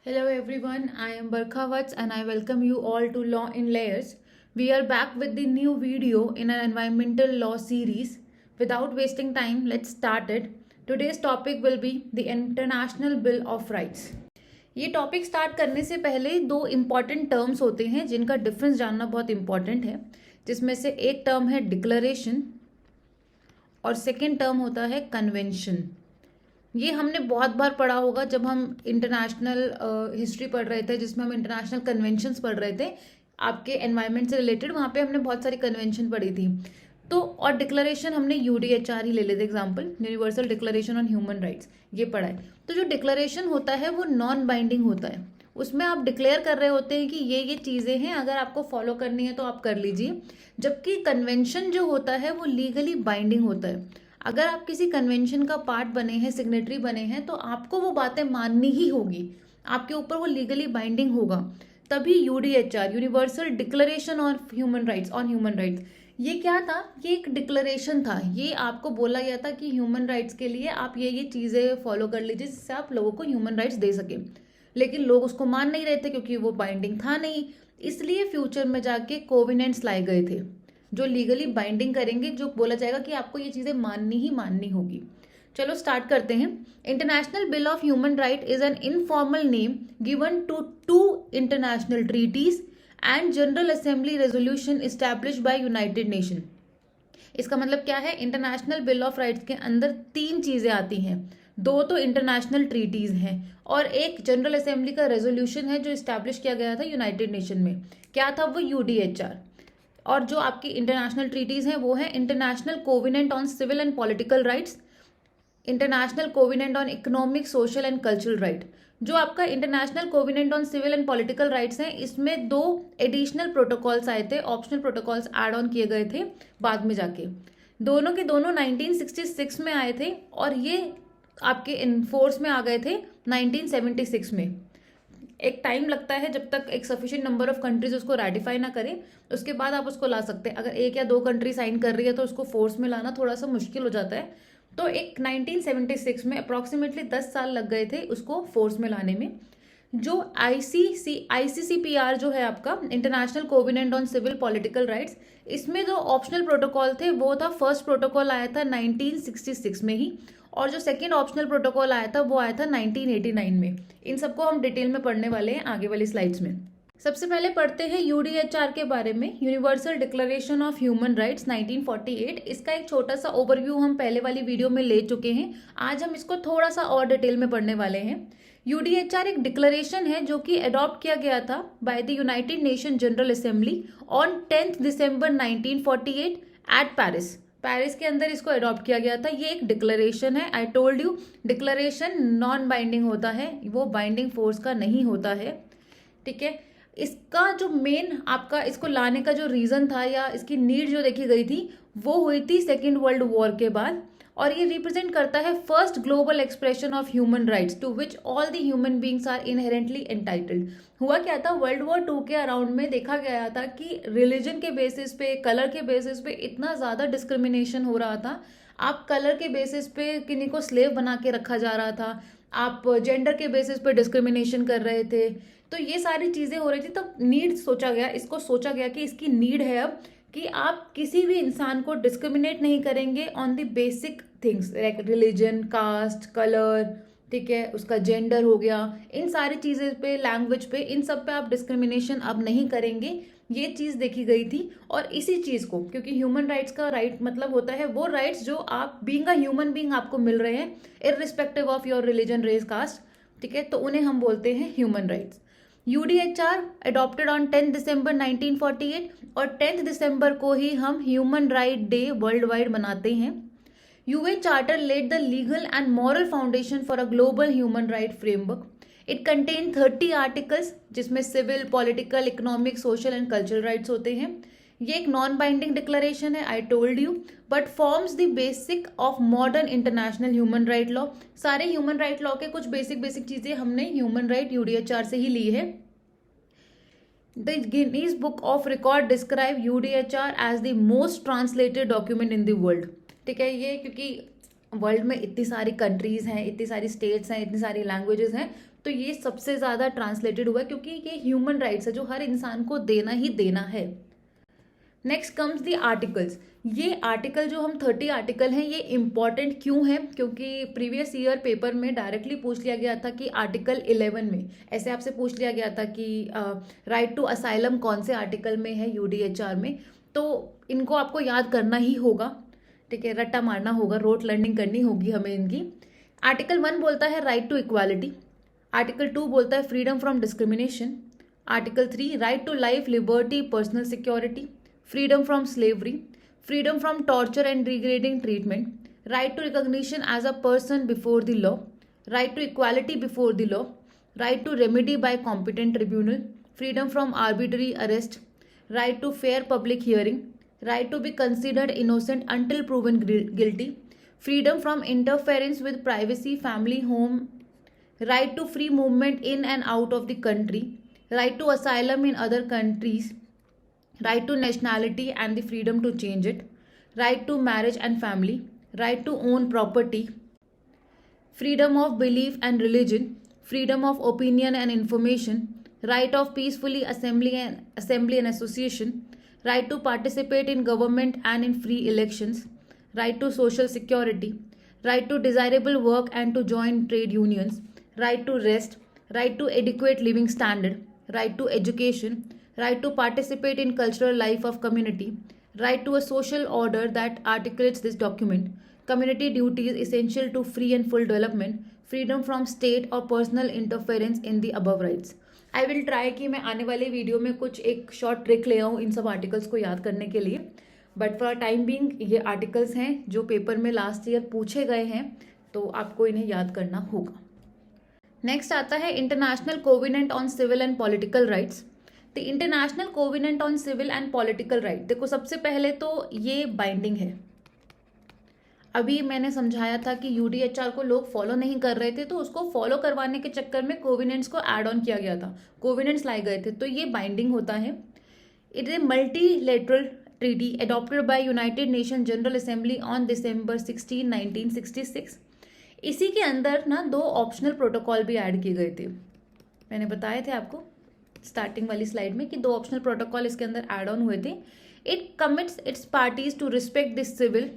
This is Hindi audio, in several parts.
Hello everyone, I am Barkha Vats and I welcome you all to Law in Layers. We are back with the new video in an environmental law series. Without wasting time, let's start it. Today's topic will be the International Bill of Rights. ये टॉपिक स्टार्ट करने से पहले दो इम्पॉर्टेंट टर्म्स होते हैं जिनका डिफरेंस जानना बहुत इम्पॉर्टेंट है, जिसमें से एक टर्म है डिक्लेरेशन और सेकेंड टर्म होता है कन्वेंशन। ये हमने बहुत बार पढ़ा होगा जब हम इंटरनेशनल हिस्ट्री पढ़ रहे थे, जिसमें हम इंटरनेशनल कन्वेंशंस पढ़ रहे थे आपके एनवायरनमेंट से रिलेटेड। वहाँ पे हमने बहुत सारी कन्वेंशन पढ़ी थी। तो और डिक्लेरेशन हमने यूडीएचआर ही ले लेते example, universal declaration on human rights, ये पढ़ा है। तो जो डिक्लेरेशन होता है वो नॉन बाइंडिंग होता है। उसमें आप डिक्लेयर कर रहे होते हैं कि ये चीज़ें हैं, अगर आपको फॉलो करनी है तो आप कर लीजिए। जबकि कन्वेंशन जो होता है वो लीगली बाइंडिंग होता है। अगर आप किसी कन्वेंशन का पार्ट बने हैं, सिग्नेटरी बने हैं, तो आपको वो बातें माननी ही होगी, आपके ऊपर वो लीगली बाइंडिंग होगा। तभी UDHR, universal declaration of human rights on human rights, ये क्या था? ये एक डिक्लेरेशन था। ये आपको बोला गया था कि ह्यूमन राइट्स के लिए आप ये चीज़ें फॉलो कर लीजिए जिससे आप लोगों को ह्यूमन राइट्स दे सके। लेकिन लोग उसको मान नहीं रहे थे क्योंकि वो बाइंडिंग था नहीं। इसलिए फ्यूचर में जाके कोविनेंट्स लाए गए थे जो लीगली बाइंडिंग करेंगे, जो बोला जाएगा कि आपको ये चीज़ें माननी ही माननी होगी। चलो स्टार्ट करते हैं। International bill of human right is an informal name given to two international treaties and general assembly resolution establish by United Nation. इसका मतलब क्या है? इंटरनेशनल बिल ऑफ राइट्स के अंदर तीन चीजें आती हैं। दो तो इंटरनेशनल ट्रीटीज हैं और एक जनरल असेंबली का रेजोल्यूशन है जो इस्टेब्लिश किया गया था यूनाइटेड नेशन में। क्या था वो? यूडीएचआर। और जो आपकी इंटरनेशनल ट्रीटीज हैं वो है international covenant on civil and political rights, international covenant on economic, social and cultural right. जो आपका international covenant on civil and political rights हैं, इसमें दो एडिशनल प्रोटोकॉल्स आए थे, ऑप्शनल प्रोटोकॉल्स ऐड ऑन किए गए थे बाद में जाके। दोनों के दोनों 1966 में आए थे और ये आपके इनफोर्स में आ गए थे 1976 में। एक टाइम लगता है जब तक एक सफिशिएंट नंबर ऑफ कंट्रीज उसको रेटिफाई ना करें, उसके बाद आप उसको ला सकते हैं। अगर एक या दो कंट्री साइन कर रही है तो उसको फोर्स में लाना थोड़ा सा मुश्किल हो जाता है। तो एक 1976 में अप्रॉक्सीमेटली 10 साल लग गए थे उसको फोर्स में लाने में। जो आईसीसीपीआर जो है आपका, international covenant on civil political rights, इसमें जो ऑप्शनल प्रोटोकॉल थे वो था, फर्स्ट प्रोटोकॉल आया था 1966 में ही, और जो सेकेंड ऑप्शनल प्रोटोकॉल आया था वो आया था 1989 में। इन सबको हम डिटेल में पढ़ने वाले हैं आगे वाली स्लाइड्स में। सबसे पहले पढ़ते हैं यूडीएचआर के बारे में, universal declaration of human rights 1948। इसका एक छोटा सा ओवरव्यू हम पहले वाली वीडियो में ले चुके हैं। आज हम इसको थोड़ा सा और डिटेल में पढ़ने वाले हैं। यूडीएचआर एक डिक्लेरेशन है जो कि अडॉप्ट किया गया था by the United nation general assembly on 10 December 1948 eight Paris. Paris के अंदर इसको अडॉप्ट किया गया था। ये एक डिक्लेरेशन है। I told you, declaration non binding होता है, वो बाइंडिंग फोर्स का नहीं होता है। ठीक है। इसका जो मेन आपका इसको लाने का जो रीजन था या इसकी नीड जो देखी गई थी वो हुई थी सेकेंड वर्ल्ड वॉर के बाद, और ये रिप्रेजेंट करता है first global expression of human rights to which all the human beings are inherently entitled. हुआ क्या था? वर्ल्ड वॉर 2 के अराउंड में देखा गया था कि रिलीजन के बेसिस पे, कलर के बेसिस पे इतना ज़्यादा डिस्क्रिमिनेशन हो रहा था। आप कलर के बेसिस पे किन्हीं को स्लेव बना के रखा जा रहा था, आप जेंडर के बेसिस पे डिस्क्रिमिनेशन कर रहे थे। तो ये सारी चीज़ें हो रही थी। तब नीड सोचा गया, इसको सोचा गया कि इसकी नीड है अब कि आप किसी भी इंसान को डिस्क्रिमिनेट नहीं करेंगे on the basic things like religion, caste, colour, ठीक है, उसका जेंडर हो गया, इन सारी चीज़ें पे, लैंग्वेज पे, इन सब पे आप डिस्क्रिमिनेशन अब नहीं करेंगे। ये चीज़ देखी गई थी। और इसी चीज़ को, क्योंकि ह्यूमन राइट्स का राइट मतलब होता है वो राइट्स जो आप बीइंग अ ह्यूमन बीइंग आपको मिल रहे हैं irrespective of your religion, race, caste, ठीक है, तो उन्हें हम बोलते हैं human rights. UDHR adopted on 10 December 1948 और 10 दिसंबर को ही हम human right day world wide मनाते हैं। UN Charter laid the legal and moral foundation for a global human right framework. It contained 30 articles जिसमें civil, political, economic, social and cultural rights होते हैं। ये एक नॉन बाइंडिंग डिक्लेरेशन है, I told you, but forms the basic of modern international human right law. सारे ह्यूमन राइट लॉ के कुछ बेसिक चीजें हमने ह्यूमन राइट यूडीएचआर से ही ली है। The Guinness Book of Record describe UDHR as the most translated document in the world. ठीक है, ये क्योंकि वर्ल्ड में इतनी सारी कंट्रीज हैं, इतनी सारी स्टेट्स हैं, इतनी सारी लैंग्वेजेस हैं, तो ये सबसे ज़्यादा ट्रांसलेटेड हुआ है क्योंकि ये ह्यूमन राइट्स है जो हर इंसान को देना ही देना है। Next comes the articles. ये आर्टिकल जो हम 30 आर्टिकल हैं, ये इंपॉर्टेंट क्यों है? क्योंकि प्रीवियस ईयर पेपर में डायरेक्टली पूछ लिया गया था कि आर्टिकल 11 में ऐसे आपसे पूछ लिया गया था कि राइट टू असाइलम कौन से आर्टिकल में है यूडीएचआर में। तो इनको आपको याद करना ही होगा, ठीक है, रट्टा मारना होगा, रोट लर्निंग करनी होगी हमें इनकी। आर्टिकल 1 बोलता है राइट टू इक्वालिटी। आर्टिकल 2 बोलता है freedom from discrimination. Article 3 right to life, liberty, personal security, freedom from slavery, freedom from torture and degrading treatment, right to recognition as a person before the law, right to equality before the law, right to remedy by competent tribunal, freedom from arbitrary arrest, right to fair public hearing, right to be considered innocent until proven guilty, freedom from interference with privacy, family, home, right to free movement in and out of the country, right to asylum in other countries, right to nationality and the freedom to change it, right to marriage and family, right to own property, freedom of belief and religion, freedom of opinion and information, right of peacefully assembly and association, right to participate in government and in free elections, right to social security, right to desirable work and to join trade unions, right to rest, right to adequate living standard, right to education, right to participate in cultural life of community, right to a social order that articulates this document, community duties essential to free and full development, freedom from state or personal interference in the above rights. I will try कि मैं आने वाले वीडियो में कुछ एक शॉर्ट ट्रिक ले आऊँ इन सब आर्टिकल्स को याद करने के लिए, बट फॉर टाइम बीइंग ये आर्टिकल्स हैं जो पेपर में लास्ट ईयर पूछे गए हैं, तो आपको इन्हें याद करना होगा। नेक्स्ट आता है international covenant on civil and political rights. The international covenant on civil and political right, देखो सबसे पहले तो ये बाइंडिंग है। अभी मैंने समझाया था कि यूडीएचआर को लोग फॉलो नहीं कर रहे थे, तो उसको फॉलो करवाने के चक्कर में कोवेनेंट्स को ऐड ऑन किया गया था, कोवेनेंट्स लाए गए थे, तो ये बाइंडिंग होता है। It is a multilateral treaty adopted by United nation general assembly on December 16, 1966। इसी के अंदर ना 2 ऑप्शनल प्रोटोकॉल भी ऐड किए गए थे। मैंने बताए थे आपको स्टार्टिंग वाली स्लाइड में कि 2 ऑप्शनल प्रोटोकॉल इसके अंदर ऐड ऑन हुए थे। It commits its parties to respect this civil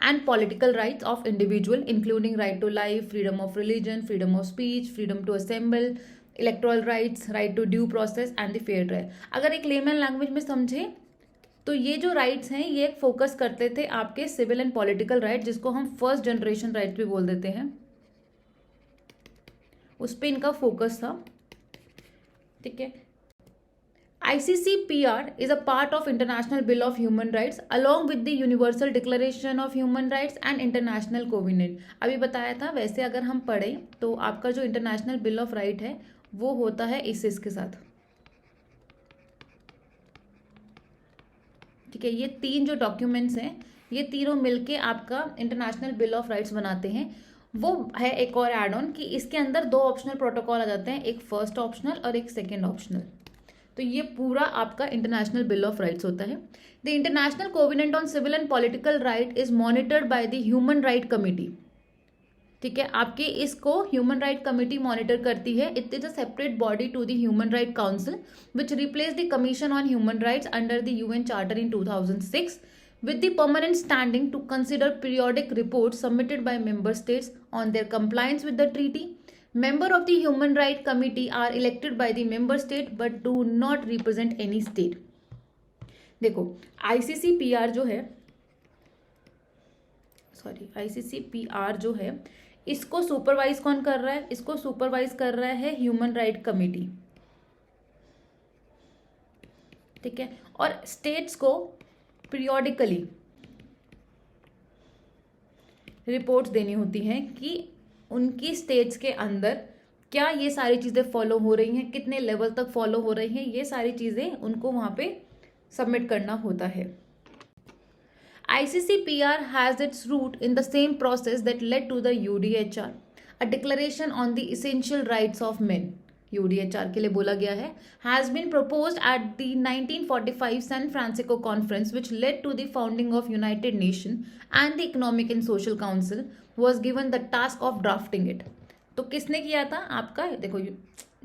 and political rights of individual including right to life, freedom of religion, freedom of speech, freedom to assemble, electoral rights, right to due process and the fair trial। अगर एक लेमन लैंग्वेज में समझे तो ये जो राइट्स हैं ये फोकस करते थे आपके सिविल एंड पॉलिटिकल राइट, जिसको हम फर्स्ट जनरेशन राइट्स भी बोल देते हैं, उस पर इनका फोकस था, ठीक है। ICCPR is a part of International Bill of Human Rights along with the Universal Declaration of Human Rights and International Covenant। अभी बताया था, वैसे अगर हम पढ़ें तो आपका जो इंटरनेशनल बिल ऑफ राइट है वो होता है ICIS के साथ, ठीक है। ये 3 जो डॉक्यूमेंट्स हैं ये तीनों मिलके आपका इंटरनेशनल बिल ऑफ राइट्स बनाते हैं। वो है एक और एड ऑन कि इसके अंदर 2 ऑप्शनल प्रोटोकॉल आ जाते हैं, एक फर्स्ट ऑप्शनल और एक सेकेंड ऑप्शनल। तो ये पूरा आपका इंटरनेशनल बिल ऑफ राइट्स होता है। The international covenant on civil and political right is monitored by the human right committee, ठीक है। आपके इसको ह्यूमन राइट कमिटी मॉनिटर करती है। It is a separate body to the human right council which replace the commission on human rights under the UN charter in 2006 with the permanent standing to consider periodic reports submitted by member states on their compliance with the treaty. Member of the Human Rights Committee are elected by the member state but do not represent any state। देखो ICCPR जो है, ICCPR जो है इसको सुपरवाइज कौन कर रहा है? इसको सुपरवाइज कर रहा है ह्यूमन राइट कमिटी, ठीक है। और स्टेट्स को पीरियोडिकली रिपोर्ट्स देनी होती हैं कि उनकी स्टेट्स के अंदर क्या ये सारी चीज़ें फॉलो हो रही हैं, कितने लेवल तक फॉलो हो रही हैं, ये सारी चीज़ें उनको वहाँ पे सबमिट करना होता है। ICCPR has its root in the same process that led to the UDHR, a declaration on the essential rights of men, UDHR के लिए बोला गया है, has been proposed at the 1945 San Francisco Conference which led to the founding of United Nations, and the Economic and Social Council was given the task of drafting it। तो किसने किया था? आपका देखो,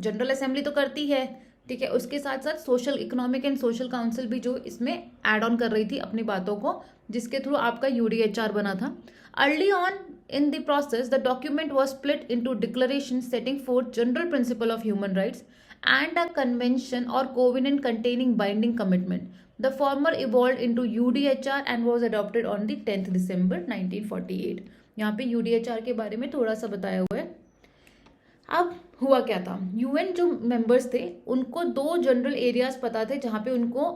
जनरल असेंबली तो करती है, ठीक है, उसके साथ साथ social economic and social council भी जो इसमें ऐड ऑन कर रही थी अपनी बातों को, जिसके थ्रू आपका यूडीएचआर बना था। Early on in the process, the document was split into declarations setting forth general principle of human rights and a convention or covenant containing binding commitment. The former evolved into UDHR and was adopted on the 10th December 1948. यहाँ पे UDHR के बारे में थोड़ा सा बताया हुआ है। अब हुआ क्या था, यूएन जो मेंबर्स थे उनको दो जनरल एरियाज पता थे जहाँ पे उनको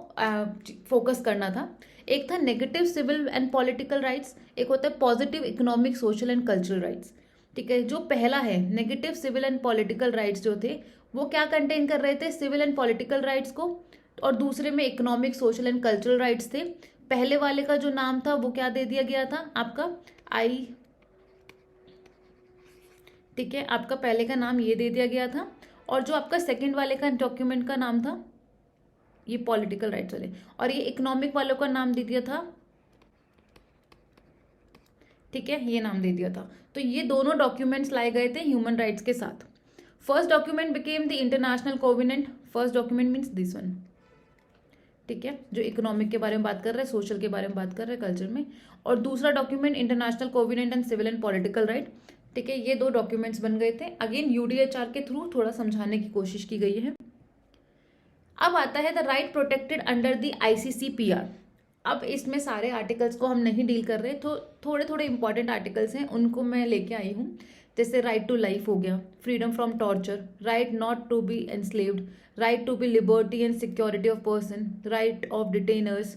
फोकस करना था। एक था negative civil and political rights, एक होता है positive economic social and cultural rights. ठीक है, जो पहला है negative civil and political rights जो थे वो क्या कंटेन कर रहे थे? सिविल एंड पॉलिटिकल राइट्स को, और दूसरे में economic social and cultural rights थे। पहले वाले का जो नाम था वो क्या दे दिया गया था? आपका आई, ठीक है, आपका पहले का नाम ये दे दिया गया था, और जो आपका सेकंड वाले का डॉक्यूमेंट का नाम था ये पॉलिटिकल राइट्स वाले, और ये इकोनॉमिक वालों का नाम दे दिया था, ठीक है, ये नाम दे दिया था। तो ये दोनों डॉक्यूमेंट्स लाए गए थे ह्यूमन राइट्स के साथ। First document became the international covenant. First document means this one, ठीक है, जो इकोनॉमिक के बारे में बात कर रहे हैं, सोशल के बारे में बात कर रहे हैं, कल्चर में। और दूसरा document international covenant and civil and political right, ठीक है, ये दो डॉक्यूमेंट्स बन गए थे। अगेन यूडीएचआर के थ्रू थोड़ा समझाने की कोशिश की गई है। अब आता है the right protected under the ICCPR. अब इसमें सारे आर्टिकल्स को हम नहीं डील कर रहे, तो थोड़े थोड़े इंपॉर्टेंट आर्टिकल्स हैं उनको मैं लेके आई हूँ। जैसे राइट टू लाइफ हो गया, freedom from torture, right not to be enslaved, right to be liberty and security of person, right of detainers,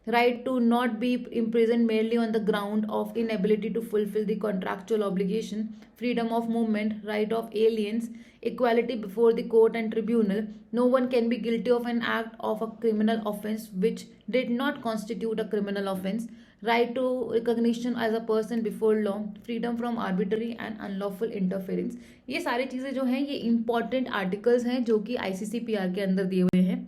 right to not be imprisoned merely on the ground of inability to fulfill the contractual obligation, freedom of movement, right of aliens, equality before the court and tribunal, no one can be guilty of an act of a criminal offense which did not constitute a criminal offense, right to recognition as a person before law, freedom from arbitrary and unlawful interference। ये सारी चीज़ें जो हैं ये important articles हैं जो कि ICCPR के अंदर दिए हुए हैं।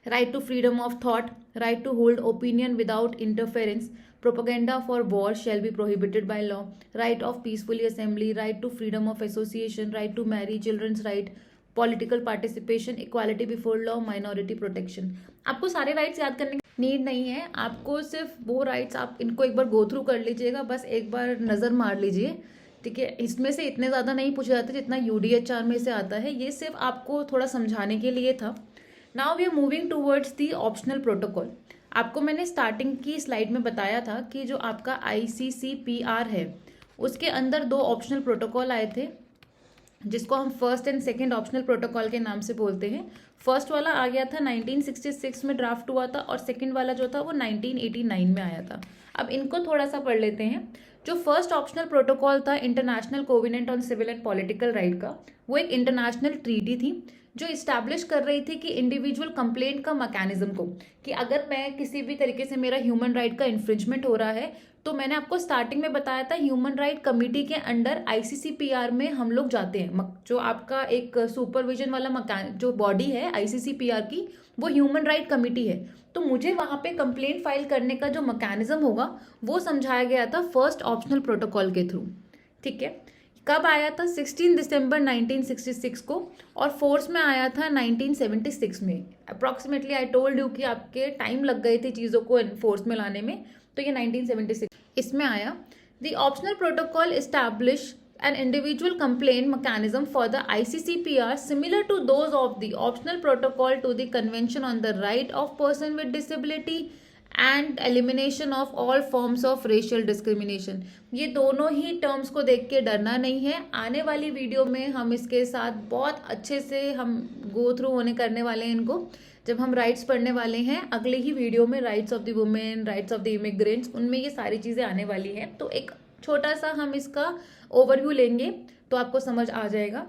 right to freedom of thought, right to hold opinion without interference, propaganda for war shall be prohibited by law, right of peacefully assembly, right to freedom of association, right to marry, children's right, political participation, equality before law, minority protection। आपको सारे राइट्स याद करने की नीड नहीं है, आपको सिर्फ वो राइट्स आप इनको एक बार गो थ्रू कर लीजिएगा, बस एक बार नज़र मार लीजिए, ठीक है। इसमें से इतने ज़्यादा नहीं पूछे जाते जितना यूडीएचआर में से आता है, ये सिर्फ आपको थोड़ा समझाने के लिए था। Now we are moving towards the optional protocol. आपको मैंने स्टार्टिंग की स्लाइड में बताया था कि जो आपका ICCPR है उसके अंदर दो ऑप्शनल प्रोटोकॉल आए थे जिसको हम first and second optional protocol के नाम से बोलते हैं। फर्स्ट वाला आ गया था 1966 में ड्राफ्ट हुआ था, और सेकंड वाला जो था वो 1989 में आया था। अब इनको थोड़ा सा पढ़ लेते हैं। जो फर्स्ट ऑप्शनल प्रोटोकॉल था international covenant on civil and political right का, वो एक इंटरनेशनल ट्रीटी थी जो इस्टेब्लिश कर रही थी कि इंडिविजुअल कंप्लेंट का मैकेनिज्म को, कि अगर मैं किसी भी तरीके से मेरा ह्यूमन राइट का इन्फ्रिंजमेंट हो रहा है, तो मैंने आपको स्टार्टिंग में बताया था ह्यूमन राइट कमेटी के अंडर ICCPR में हम लोग जाते हैं। जो आपका एक सुपरविजन वाला जो बॉडी है ICCPR की, वो ह्यूमन राइट कमेटी है। तो मुझे वहां पे कंप्लेंट फाइल करने का जो मैकेनिज्म होगा वो समझाया गया था फर्स्ट ऑप्शनल प्रोटोकॉल के थ्रू, ठीक है। कब आया था? 16 दिसंबर 1966 को, और फोर्स में आया था 1976 में। अप्रॉक्सीमेटली आई टोल्ड यू कि आपके टाइम लग गए थे चीज़ों को फोर्स में लाने में, तो ये 1976 इसमें आया। The optional protocol establish an individual complaint mechanism for the ICCPR similar to those of the optional protocol to the Convention on the Right of Person with Disability and Elimination of all forms of racial discrimination। ये दोनों ही टर्म्स को देख के डरना नहीं है, आने वाली वीडियो में हम इसके साथ बहुत अच्छे से हम गो थ्रू होने करने वाले हैं इनको, जब हम राइट्स पढ़ने वाले हैं अगले ही वीडियो में, rights of the women, rights of the immigrants, उनमें ये सारी चीज़ें आने वाली हैं। तो एक छोटा सा हम इसका ओवरव्यू लेंगे तो आपको समझ आ जाएगा।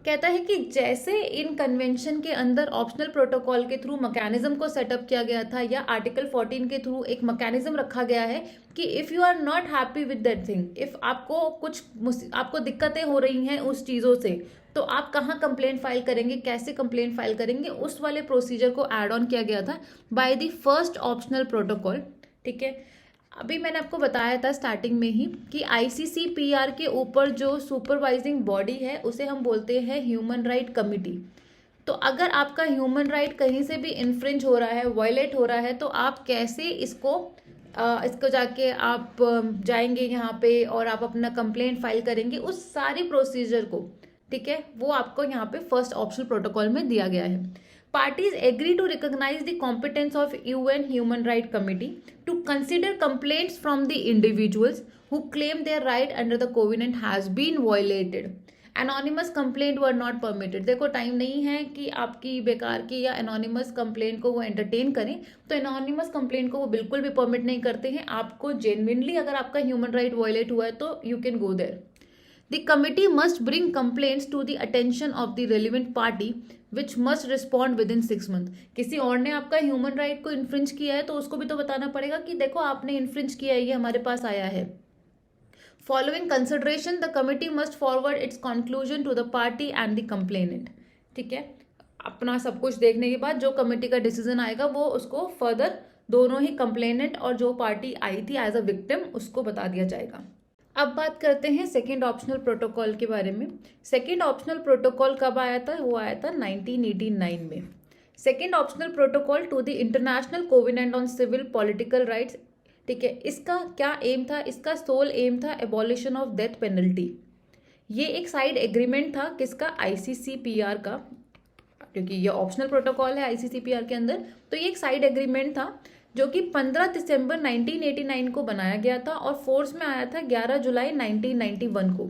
कहता है कि जैसे इन कन्वेंशन के अंदर ऑप्शनल प्रोटोकॉल के थ्रू मैकेनिज्म को सेटअप किया गया था, या आर्टिकल 14 के थ्रू एक मैकेनिज्म रखा गया है कि if you are not happy with that thing, if आपको दिक्कतें हो रही हैं उस चीज़ों से, तो आप कहाँ कंप्लेंट फाइल करेंगे, कैसे कंप्लेंट फाइल करेंगे, उस वाले प्रोसीजर को ऐड ऑन किया गया था by the first optional protocol, ठीक है। अभी मैंने आपको बताया था स्टार्टिंग में ही कि आईसीसीपीआर के ऊपर जो सुपरवाइजिंग बॉडी है उसे हम बोलते हैं ह्यूमन राइट कमिटी। तो अगर आपका ह्यूमन राइट कहीं से भी इन्फ्रिंज हो रहा है, वायलेट हो रहा है, तो आप कैसे इसको जाके आप जाएंगे यहाँ पे और आप अपना कंप्लेंट फाइल करेंगे, उस सारी प्रोसीजर को, ठीक है, वो आपको यहाँ पे फर्स्ट ऑप्शनल प्रोटोकॉल में दिया गया है। Parties agree to recognise the competence of UN human right committee to consider complaints from the individuals who claim their right under the covenant has been violated. Anonymous complaint were not permitted. देखो, टाइम नहीं है कि आपकी बेकार की या एनोनिमस कंप्लेंट को वो एंटरटेन करें, तो एनोनिमस कंप्लेंट को वो बिल्कुल भी परमिट नहीं करते हैं। आपको जेन्युइनली अगर आपका ह्यूमन राइट वायलेट हुआ है तो you can go there. The committee must bring complaints to the attention of the relevant party which must respond within 6 months। किसी और ने आपका ह्यूमन राइट को इन्फ्रिंज किया है तो उसको भी तो बताना पड़ेगा कि देखो आपने इन्फ्रिंज किया है, ये हमारे पास आया है। Following consideration, the committee must forward its conclusion to the party and the complainant। ठीक है, अपना सब कुछ देखने के बाद जो कमेटी का डिसीजन आएगा वो उसको फर्दर दोनों ही कंप्लेनेंट और जो पार्टी आई थी एज अ विक्टिम उसको बता दिया जाएगा। अब बात करते हैं सेकेंड ऑप्शनल प्रोटोकॉल के बारे में। सेकेंड ऑप्शनल प्रोटोकॉल कब आया था? वो आया था 1989 में। Second optional protocol to the international covenant on civil political rights. ठीक है, इसका क्या एम था? इसका सोल एम था एबॉलिशन ऑफ डेथ पेनल्टी। ये एक साइड एग्रीमेंट था किसका? आईसीसीपीआर का, क्योंकि ये ऑप्शनल प्रोटोकॉल है आईसीसीपीआर के अंदर, तो ये एक साइड एग्रीमेंट था जो कि 15 दिसंबर 1989 को बनाया गया था और फोर्स में आया था 11 जुलाई 1991 को।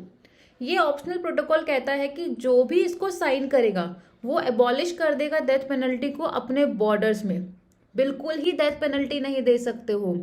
ये ऑप्शनल प्रोटोकॉल कहता है कि जो भी इसको साइन करेगा वो एबॉलिश कर देगा डेथ पेनल्टी को अपने बॉर्डर्स में। बिल्कुल ही डेथ पेनल्टी नहीं दे सकते हो।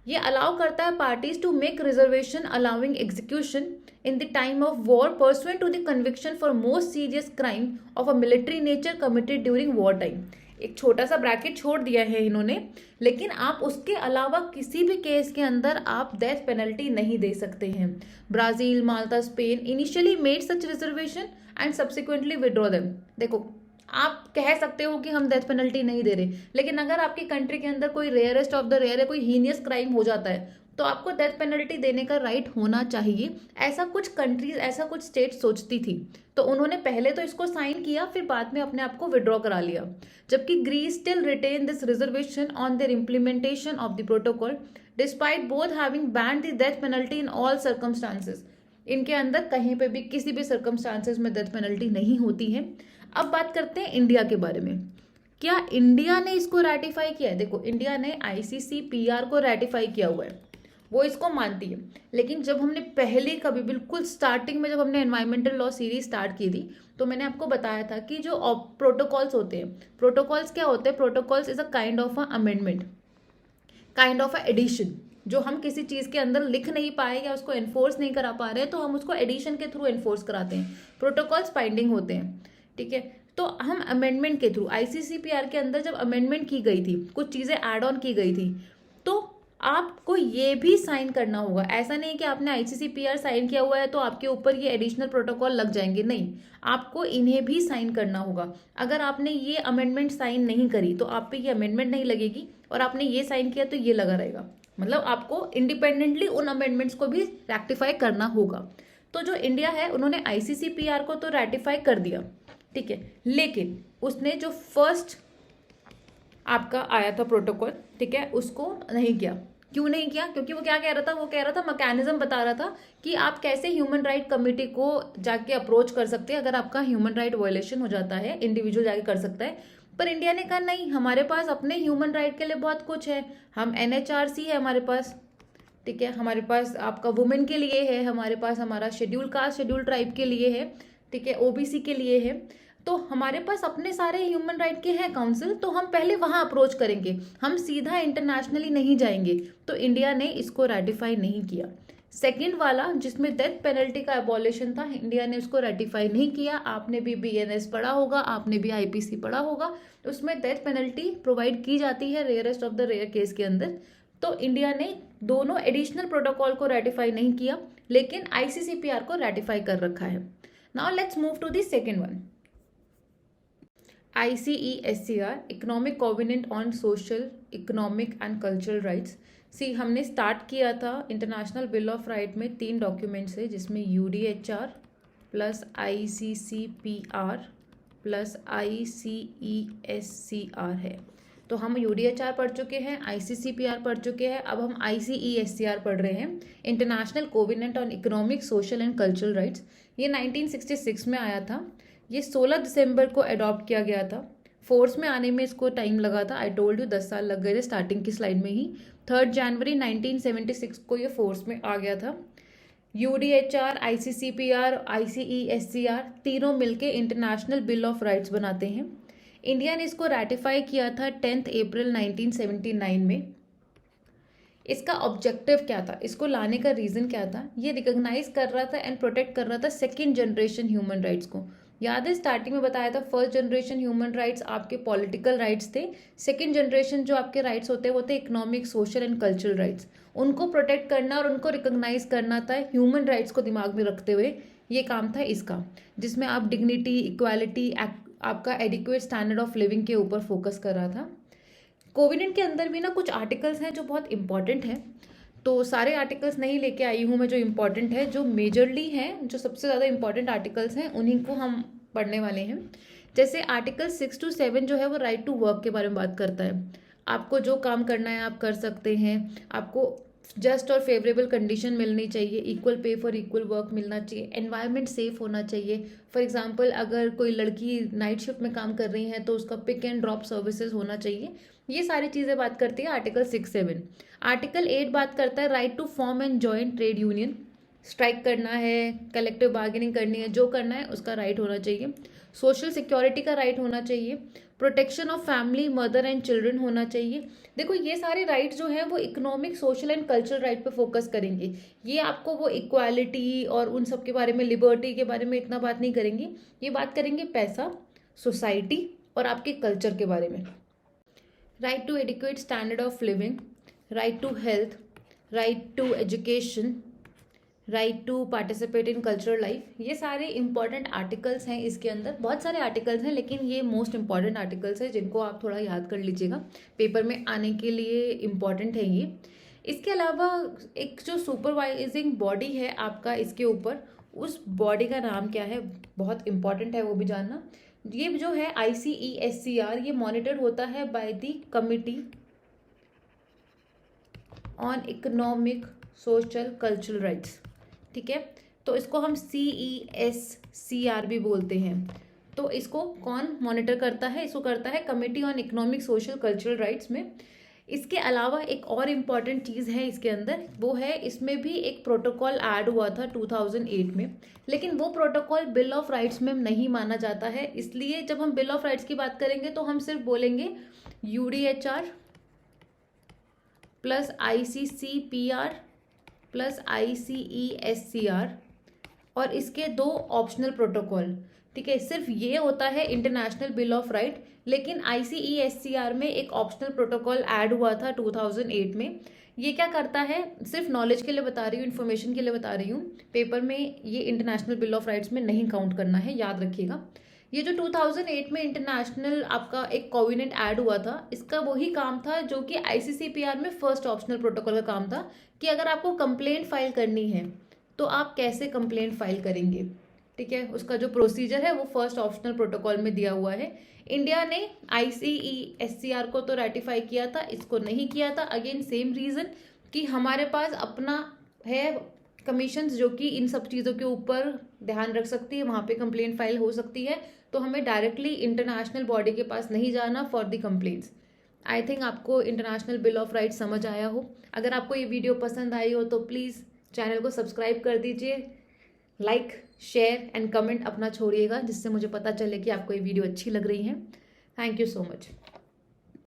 ये अलाउ करता है parties to make reservation allowing execution in the time of war pursuant to the conviction for most serious crime of a military nature committed during war time. एक छोटा सा ब्रैकेट छोड़ दिया है इन्होंने, लेकिन आप उसके अलावा किसी भी केस के अंदर आप डेथ पेनल्टी नहीं दे सकते हैं। Brazil, Malta, Spain initially made such reservation and subsequently withdraw them. देखो, आप कह सकते हो कि हम डेथ पेनल्टी नहीं दे रहे, लेकिन अगर आपकी कंट्री के अंदर कोई रेयरेस्ट ऑफ द रेयर है, कोई हीनियस क्राइम हो जाता है, तो आपको डेथ पेनल्टी देने का राइट होना चाहिए। ऐसा कुछ कंट्रीज, ऐसा कुछ स्टेट सोचती थी, तो उन्होंने पहले तो इसको साइन किया, फिर बाद में अपने आप को विड्रॉ करा लिया। जबकि Greece still retain this reservation on their implementation of the protocol despite both having banned the death penalty in all circumstances. इनके अंदर कहीं पे भी किसी भी सर्कमस्टांसेस में डेथ पेनल्टी नहीं होती है। अब बात करते हैं इंडिया के बारे में। क्या इंडिया ने इसको रेटिफाई किया है? देखो, इंडिया ने आईसीसीपीआर को रेटिफाई किया हुआ है, वो इसको मानती है। लेकिन जब हमने पहले कभी बिल्कुल स्टार्टिंग में जब हमने एनवायरमेंटल लॉ सीरीज स्टार्ट की थी, तो मैंने आपको बताया था कि जो प्रोटोकॉल्स होते हैं, प्रोटोकॉल्स क्या होते हैं? Protocols is a kind of a amendment, kind of a addition. जो हम किसी चीज़ के अंदर लिख नहीं पाए या उसको एनफोर्स नहीं करा पा रहे, तो हम उसको एडिशन के थ्रू एनफोर्स कराते हैं। प्रोटोकॉल्स बाइंडिंग होते हैं, ठीक है। तो हम अमेंडमेंट के थ्रू, आईसीसीपीआर के अंदर जब अमेंडमेंट की गई थी, कुछ चीज़ें ऐड ऑन की गई थी, तो आपको ये भी साइन करना होगा। ऐसा नहीं कि आपने आईसीसीपीआर साइन किया हुआ है तो आपके ऊपर ये एडिशनल प्रोटोकॉल लग जाएंगे, नहीं, आपको इन्हें भी साइन करना होगा। अगर आपने ये अमेंडमेंट साइन नहीं करी तो आप पे ये अमेंडमेंट नहीं लगेगी, और आपने ये साइन किया तो ये लगा रहेगा। मतलब आपको इंडिपेंडेंटली उन अमेंडमेंट्स को भी रेक्टिफाई करना होगा। तो जो इंडिया है, उन्होंने आईसीसीपीआर को तो रेटिफाई कर दिया, ठीक है, लेकिन उसने जो फर्स्ट आपका आया था प्रोटोकॉल, ठीक है, उसको नहीं किया। क्यों नहीं किया? क्योंकि वो क्या कह रहा था? वो कह रहा था, मैकेनिज्म बता रहा था कि आप कैसे ह्यूमन राइट कमेटी को जाके अप्रोच कर सकते हैं अगर आपका ह्यूमन राइट वायलेशन हो जाता है। इंडिविजुअल जाके कर सकता है, पर इंडिया ने कहा नहीं, हमारे पास अपने ह्यूमन राइट के लिए बहुत कुछ है। हम एनएचआरसी है हमारे पास, ठीक है, हमारे पास आपका वुमेन के लिए है, हमारे पास हमारा शेड्यूल कास्ट, शेड्यूल ट्राइब के लिए है, ठीक है, ओबीसी के लिए है। तो हमारे पास अपने सारे ह्यूमन राइट के हैं काउंसिल, तो हम पहले वहां अप्रोच करेंगे, हम सीधा इंटरनेशनली नहीं जाएंगे। तो इंडिया ने इसको रेटिफाई नहीं किया। सेकंड वाला, जिसमें डेथ पेनल्टी का एबॉलिशन था, इंडिया ने उसको रेटिफाई नहीं किया। आपने भी बीएनएस पढ़ा होगा, आपने भी आईपीसी पढ़ा होगा, उसमें डेथ पेनल्टी प्रोवाइड की जाती है rarest of the rare case के अंदर। तो इंडिया ने दोनों एडिशनल प्रोटोकॉल को रेटिफाई नहीं किया, लेकिन आईसीसीपीआर को रेटिफाई कर रखा है। Now let's move to the second one, ICESCR, economic covenant on social, economic and cultural rights. हमने स्टार्ट किया था इंटरनेशनल बिल ऑफ राइट में 3 डॉक्यूमेंट्स है, जिसमें UDHR plus ICCPR plus ICESCR है। तो हम UDHR पढ़ चुके हैं, ICCPR पढ़ चुके हैं, अब हम ICESCR पढ़ रहे हैं, international covenant on economic, social and cultural rights. ये 1966 में आया था। ये 16 दिसंबर को अडॉप्ट किया गया था। फोर्स में आने में इसको टाइम लगा था, आई टोल्ड यू 10 साल लग गए थे स्टार्टिंग की स्लाइड में ही। 3 जनवरी 1976 को ये फोर्स में आ गया था। UDHR, ICCPR, ICESCR तीनों मिलके इंटरनेशनल बिल ऑफ राइट्स बनाते हैं। इंडिया ने इसको रेटिफाई किया था 10 अप्रैल 1979 में। इसका ऑब्जेक्टिव क्या था, इसको लाने का रीज़न क्या था? ये रिकॉग्नाइज कर रहा था एंड प्रोटेक्ट कर रहा था सेकेंड जनरेशन ह्यूमन राइट्स को। याद है स्टार्टिंग में बताया था, फर्स्ट जनरेशन ह्यूमन राइट्स आपके पॉलिटिकल राइट्स थे, सेकेंड जनरेशन जो आपके राइट्स होते हैं वो थे economic, social and cultural rights. उनको प्रोटेक्ट करना और उनको रिकॉग्नाइज करना था ह्यूमन राइट्स को दिमाग में रखते हुए, ये काम था इसका, जिसमें आप डिग्निटी, इक्वालिटी, आपका एडिक्वेट स्टैंडर्ड ऑफ लिविंग के ऊपर फोकस कर रहा था। कोवेनेंट के अंदर भी ना कुछ आर्टिकल्स हैं जो बहुत इंपॉर्टेंट हैं, तो सारे आर्टिकल्स नहीं लेके आई हूँ मैं, जो इम्पॉर्टेंट है, जो मेजरली हैं, जो सबसे ज़्यादा इंपॉर्टेंट आर्टिकल्स हैं उन्हीं को हम पढ़ने वाले हैं। जैसे आर्टिकल 6 to 7 जो है वो राइट टू वर्क के बारे में बात करता है। आपको जो काम करना है आप कर सकते हैं, आपको जस्ट और फेवरेबल कंडीशन मिलनी चाहिए, equal pay for equal work मिलना चाहिए, एनवायरनमेंट सेफ होना चाहिए। फॉर एग्जांपल अगर कोई लड़की नाइट शिफ्ट में काम कर रही है तो उसका पिक एंड ड्रॉप सर्विसेज होना चाहिए। ये सारी चीज़ें बात करती है आर्टिकल 6-7। आर्टिकल 8 बात करता है right to form and join trade union. Strike करना है, कलेक्टिव बार्गेनिंग करनी है, जो करना है उसका राइट होना चाहिए। सोशल सिक्योरिटी का राइट होना चाहिए। Protection of family, mother and children होना चाहिए। देखो ये सारे राइट्स जो हैं वो economic, social and cultural right पे फोकस करेंगे। ये आपको वो इक्वालिटी और उन सब के बारे में, लिबर्टी के बारे में इतना बात नहीं करेंगे। ये बात करेंगे पैसा, सोसाइटी और आपके कल्चर के बारे में। Right to adequate standard of living, right to health, right to education, right to participate in cultural life, ये सारे इंपॉर्टेंट आर्टिकल्स हैं इसके अंदर। बहुत सारे आर्टिकल्स हैं लेकिन ये मोस्ट इंपॉर्टेंट आर्टिकल्स हैं जिनको आप थोड़ा याद कर लीजिएगा, पेपर में आने के लिए इम्पॉर्टेंट है ये। इसके अलावा एक जो सुपरवाइजिंग बॉडी है आपका इसके ऊपर, उस बॉडी का नाम क्या है, बहुत इंपॉर्टेंट है वो भी जानना। ये जो है ICESCR, ये मॉनिटर होता है by the committee on economic, social, cultural rights. ठीक है, तो इसको हम CESCR भी बोलते हैं। तो इसको कौन मॉनिटर करता है? इसको करता है committee on economic, social, cultural rights में। इसके अलावा एक और इम्पॉर्टेंट चीज़ है इसके अंदर, वो है इसमें भी एक प्रोटोकॉल ऐड हुआ था 2008 में, लेकिन वो प्रोटोकॉल बिल ऑफ राइट्स में नहीं माना जाता है। इसलिए जब हम बिल ऑफ राइट्स की बात करेंगे तो हम सिर्फ बोलेंगे UDHR plus ICCPR plus ICESCR और इसके 2 ऑप्शनल प्रोटोकॉल। ठीक है, सिर्फ ये होता है इंटरनेशनल बिल ऑफ राइट, लेकिन ICESCR में एक ऑप्शनल प्रोटोकॉल ऐड हुआ था 2008 में। ये क्या करता है, सिर्फ नॉलेज के लिए बता रही हूँ, इन्फॉर्मेशन के लिए बता रही हूँ, पेपर में ये इंटरनेशनल बिल ऑफ राइट्स में नहीं काउंट करना है, याद रखिएगा। ये जो 2008 में इंटरनेशनल आपका एक कोवेनेंट ऐड हुआ था, इसका वही काम था जो कि ICCPR में फर्स्ट ऑप्शनल प्रोटोकॉल का काम था, कि अगर आपको कंप्लेंट फाइल करनी है तो आप कैसे कंप्लेंट फाइल करेंगे। ठीक है, उसका जो प्रोसीजर है वो फर्स्ट ऑप्शनल प्रोटोकॉल में दिया हुआ है। इंडिया ने ICESCR को तो रेटिफाई किया था, इसको नहीं किया था। अगेन सेम रीजन कि हमारे पास अपना है कमीशंस जो कि इन सब चीज़ों के ऊपर ध्यान रख सकती है, वहाँ पे कंप्लेंट फाइल हो सकती है, तो हमें डायरेक्टली इंटरनेशनल बॉडी के पास नहीं जाना for the complaints. I think आपको इंटरनेशनल बिल ऑफ राइट्स समझ आया हो। अगर आपको ये वीडियो पसंद आई हो तो प्लीज़ चैनल को सब्सक्राइब कर दीजिए, लाइक, शेयर एंड कमेंट अपना छोड़िएगा, जिससे मुझे पता चले कि आपको ये वीडियो अच्छी लग रही है। Thank you so much.